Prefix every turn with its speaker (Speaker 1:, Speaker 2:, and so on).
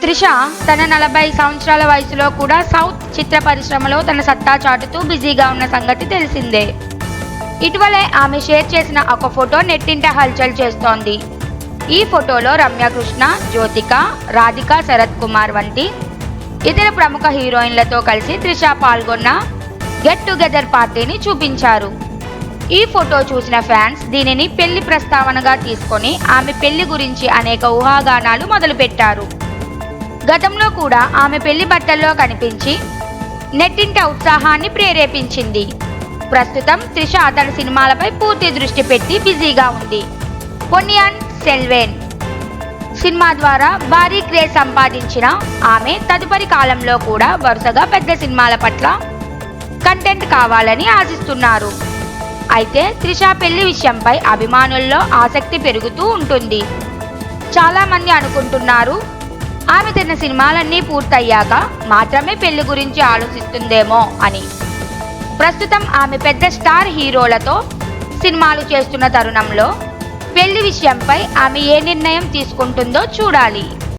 Speaker 1: త్రిష తన 40 సంవత్సరాల వయసులో కూడా సౌత్ చిత్ర పరిశ్రమలో తన సత్తా చాటుతూ బిజీగా ఉన్న సంగతి తెలిసిందే. ఇటీవలే ఆమె షేర్ చేసిన ఒక ఫోటో నెట్టింట హల్చల్ చేస్తోంది. ఈ ఫోటోలో రమ్యకృష్ణ, జ్యోతిక, రాధిక శరత్ కుమార్ వంటి ఇతర ప్రముఖ హీరోయిన్లతో కలిసి త్రిష పాల్గొన్న గెట్ టుగెదర్ పార్టీని చూపించారు. ఈ ఫోటో చూసిన ఫ్యాన్స్ దీనిని పెళ్లి ప్రస్తావనగా తీసుకొని ఆమె పెళ్లి గురించి అనేక ఊహాగానాలు మొదలుపెట్టారు. గతంలో కూడా ఆమె పెళ్లి బట్టల్లో కనిపించి నెట్టింట ఉత్సాహాన్ని ప్రేరేపించింది. ప్రస్తుతం త్రిష తన సినిమాలపై పూర్తి దృష్టి పెట్టి బిజీగా ఉంది. పొన్నియిన్ సెల్వన్ సినిమా ద్వారా భారీ క్రేజ్ సంపాదించిన ఆమె తదుపరి కాలంలో కూడా వరుసగా పెద్ద సినిమాల పట్ల కంటెంట్ కావాలని ఆశిస్తున్నారు. అయితే త్రిష పెళ్లి విషయంపై అభిమానుల్లో ఆసక్తి పెరుగుతూ ఉంటుంది. చాలామంది అనుకుంటున్నారు ఆమె తన సినిమాలన్నీ పూర్తయ్యాక మాత్రమే పెళ్లి గురించి ఆలోచిస్తుందేమో అని. ప్రస్తుతం ఆమె పెద్ద స్టార్ హీరోలతో సినిమాలు చేస్తున్న తరుణంలో పెళ్లి విషయంపై ఆమె ఏ నిర్ణయం తీసుకుంటుందో చూడాలి.